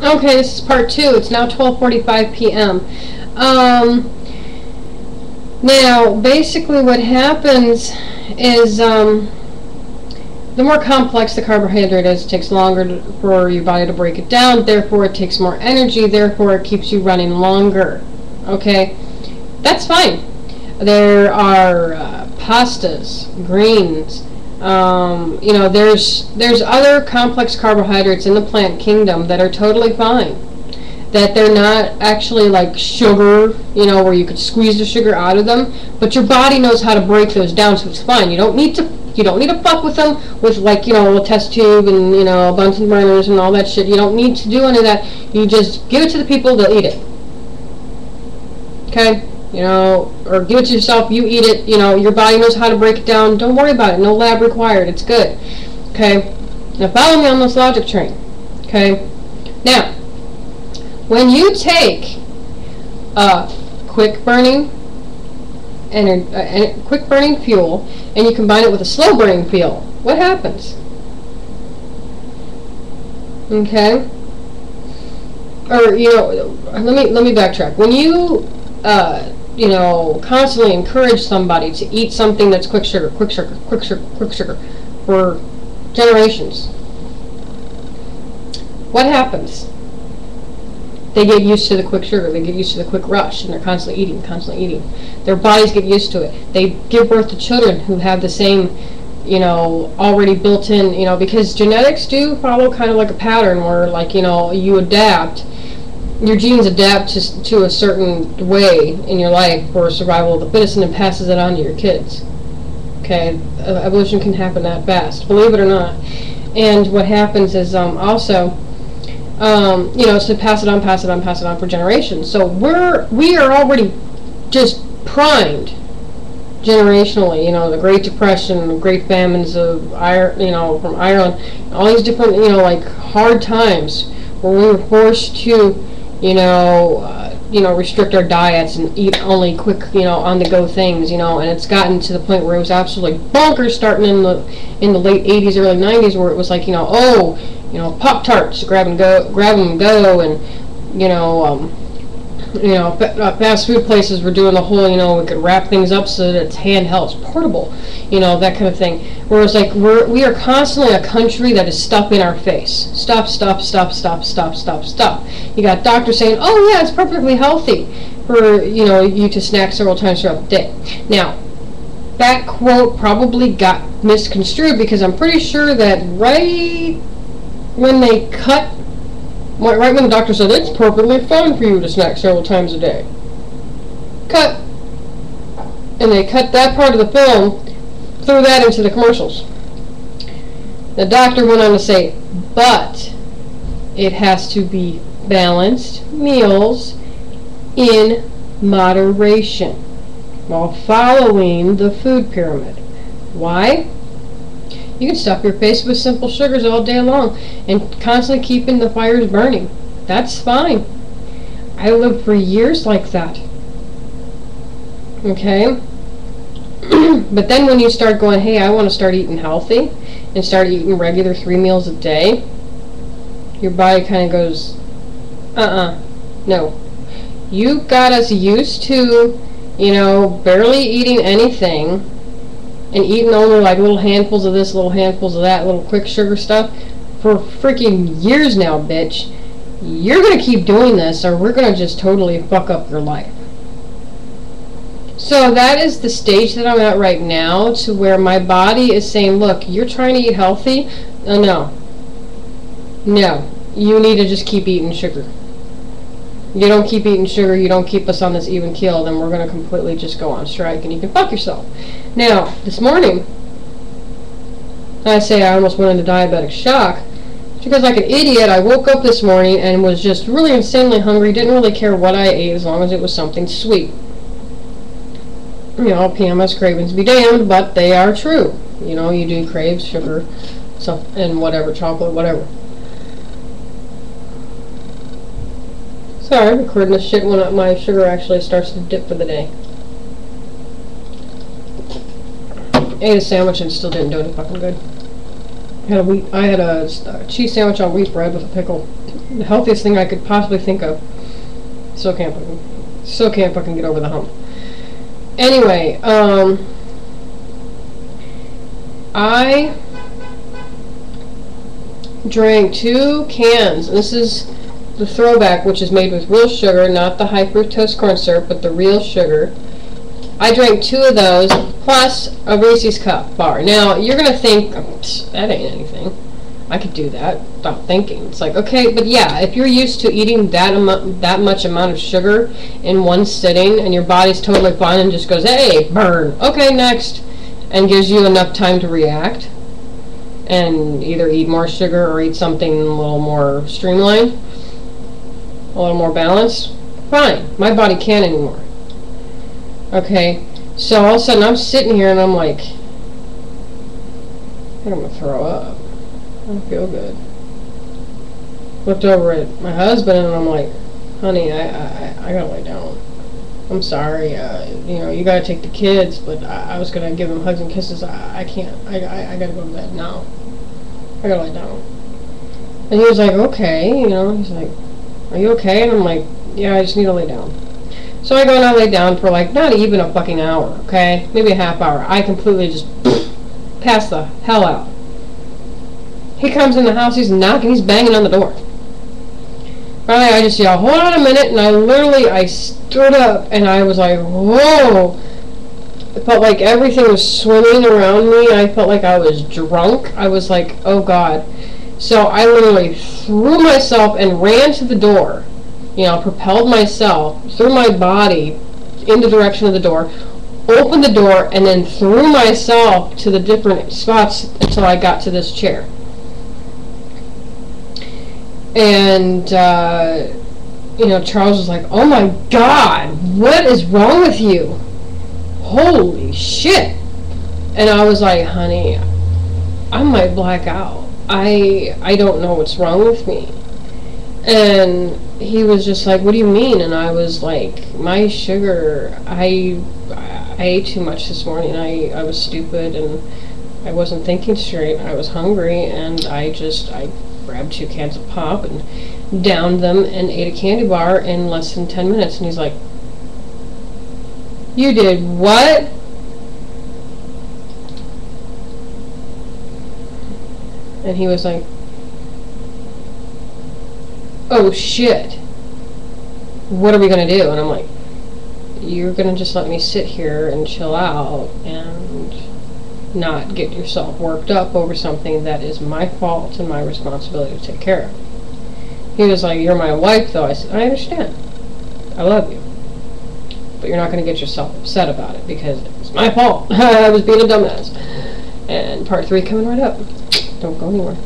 Okay, this is part 2. It's now 12:45 p.m. Now, basically what happens is, the more complex the carbohydrate is, it takes longer for your body to break it down, therefore it takes more energy, therefore it keeps you running longer. Okay? That's fine. There are pastas, greens, you know, there's other complex carbohydrates in the plant kingdom that are totally fine. That they're not actually like sugar, you know, where you could squeeze the sugar out of them, but your body knows how to break those down, so it's fine. You don't need to fuck with them with, like, you know, a test tube and, you know, Bunsen burners and all that shit. You don't need to do any of that. You just give it to the people, they'll eat it. Okay? You know, or give it to yourself, you eat it, you know, your body knows how to break it down. Don't worry about it. No lab required. It's good. Okay? Now follow me on this logic train. Okay? Now, when you take quick burning fuel and you combine it with a slow burning fuel, what happens? Okay? Or, you know, let me backtrack. When you you know, constantly encourage somebody to eat something that's quick sugar for generations, what happens? They get used to the quick sugar, they get used to the quick rush, and they're constantly eating. Their bodies get used to it. They give birth to children who have the same, you know, already built in, you know, because genetics do follow kind of like a pattern where, like, you know, you adapt, your genes adapt to a certain way in your life for survival of the fittest, and then passes it on to your kids. Okay, evolution can happen that fast, believe it or not. And what happens is also, you know, so pass it on for generations. So we are already just primed generationally. You know, the Great Depression, the Great Famines of Ireland, you know, from Ireland, all these different, you know, like hard times where we were forced to, you know, restrict our diets and eat only quick, you know, on-the-go things, you know, and it's gotten to the point where it was absolutely bonkers starting in the late 80s, early 90s, where it was like, you know, oh, you know, Pop-Tarts, grab them and go, and, you know, fast food places were doing the whole, you know, we could wrap things up so that it's handheld, it's portable, you know, that kind of thing. Whereas, like, we are constantly a country that is stuff in our face. Stuff. You got doctors saying, oh yeah, it's perfectly healthy for, you know, you to snack several times throughout the day. Now, that quote probably got misconstrued, because I'm pretty sure that right when the doctor said it's perfectly fine for you to snack several times a day, cut, and they cut that part of the film, threw that into the commercials. The doctor went on to say, but it has to be balanced meals in moderation while following the food pyramid. Why? You can stuff your face with simple sugars all day long and constantly keeping the fires burning. That's fine. I lived for years like that. Okay? But then when you start going, hey, I want to start eating healthy and start eating regular 3 meals a day, your body kind of goes, no. You got us used to, you know, barely eating anything and eating only like little handfuls of this, little handfuls of that, little quick sugar stuff for freaking years now, bitch. You're going to keep doing this, or we're going to just totally fuck up your life. So that is the stage that I'm at right now, to where my body is saying, look, you're trying to eat healthy? No. You need to just keep eating sugar. You don't keep eating sugar, you don't keep us on this even keel, then we're going to completely just go on strike, and you can fuck yourself. Now, this morning, I say I almost went into diabetic shock, because like an idiot, I woke up this morning and was just really insanely hungry, didn't really care what I ate as long as it was something sweet. You know, PMS cravings be damned, but they are true. You know, you do crave sugar, stuff, and whatever, chocolate, whatever. Sorry, I'm recording this shit when my sugar actually starts to dip for the day. Ate a sandwich and still didn't do any fucking good. I had a cheese sandwich on wheat bread with a pickle. The healthiest thing I could possibly think of. Still can't fucking get over the hump. Anyway, I drank 2 cans. This is the throwback, which is made with real sugar, not the high fructose corn syrup, but the real sugar. I drank 2 of those, plus a Reese's Cup bar. Now, you're going to think, that ain't anything. I could do that without thinking. It's like, okay, but yeah, if you're used to eating that much amount of sugar in one sitting, and your body's totally fine and just goes, hey, burn, okay, next, and gives you enough time to react, and either eat more sugar or eat something a little more streamlined, a little more balanced, fine. My body can't anymore. Okay, so all of a sudden I'm sitting here and I'm like, I think I'm going to throw up. I don't feel good. Looked over at my husband and I'm like, honey, I gotta lay down. I'm sorry, you know, you gotta take the kids, but I was gonna give them hugs and kisses. I can't. I gotta go to bed now. I gotta lay down. And he was like, okay, you know, he's like, are you okay? And I'm like, yeah, I just need to lay down. So I go and I lay down for like not even a fucking hour, okay? Maybe a half hour. I completely just passed the hell out. He comes in the house, he's knocking, he's banging on the door. Finally, I just yell, hold on a minute, and I stood up, and I was like, whoa. It felt like everything was swimming around me. I felt like I was drunk. I was like, oh God. So I literally threw myself and ran to the door, you know, propelled myself through my body in the direction of the door, opened the door, and then threw myself to the different spots until I got to this chair. And, you know, Charles was like, oh my God, what is wrong with you? Holy shit. And I was like, honey, I might black out. I don't know what's wrong with me. And he was just like, what do you mean? And I was like, my sugar, I ate too much this morning. I was stupid and I wasn't thinking straight. I was hungry and I grabbed 2 cans of pop and downed them and ate a candy bar in less than 10 minutes. And he's like, you did what? And he was like, oh shit, what are we gonna do? And I'm like, you're gonna just let me sit here and chill out and not get yourself worked up over something that is my fault and my responsibility to take care of. He was like, you're my wife though. I said, I understand. I love you. But you're not going to get yourself upset about it because it's my fault. I was being a dumbass. And part 3 coming right up. Don't go anywhere.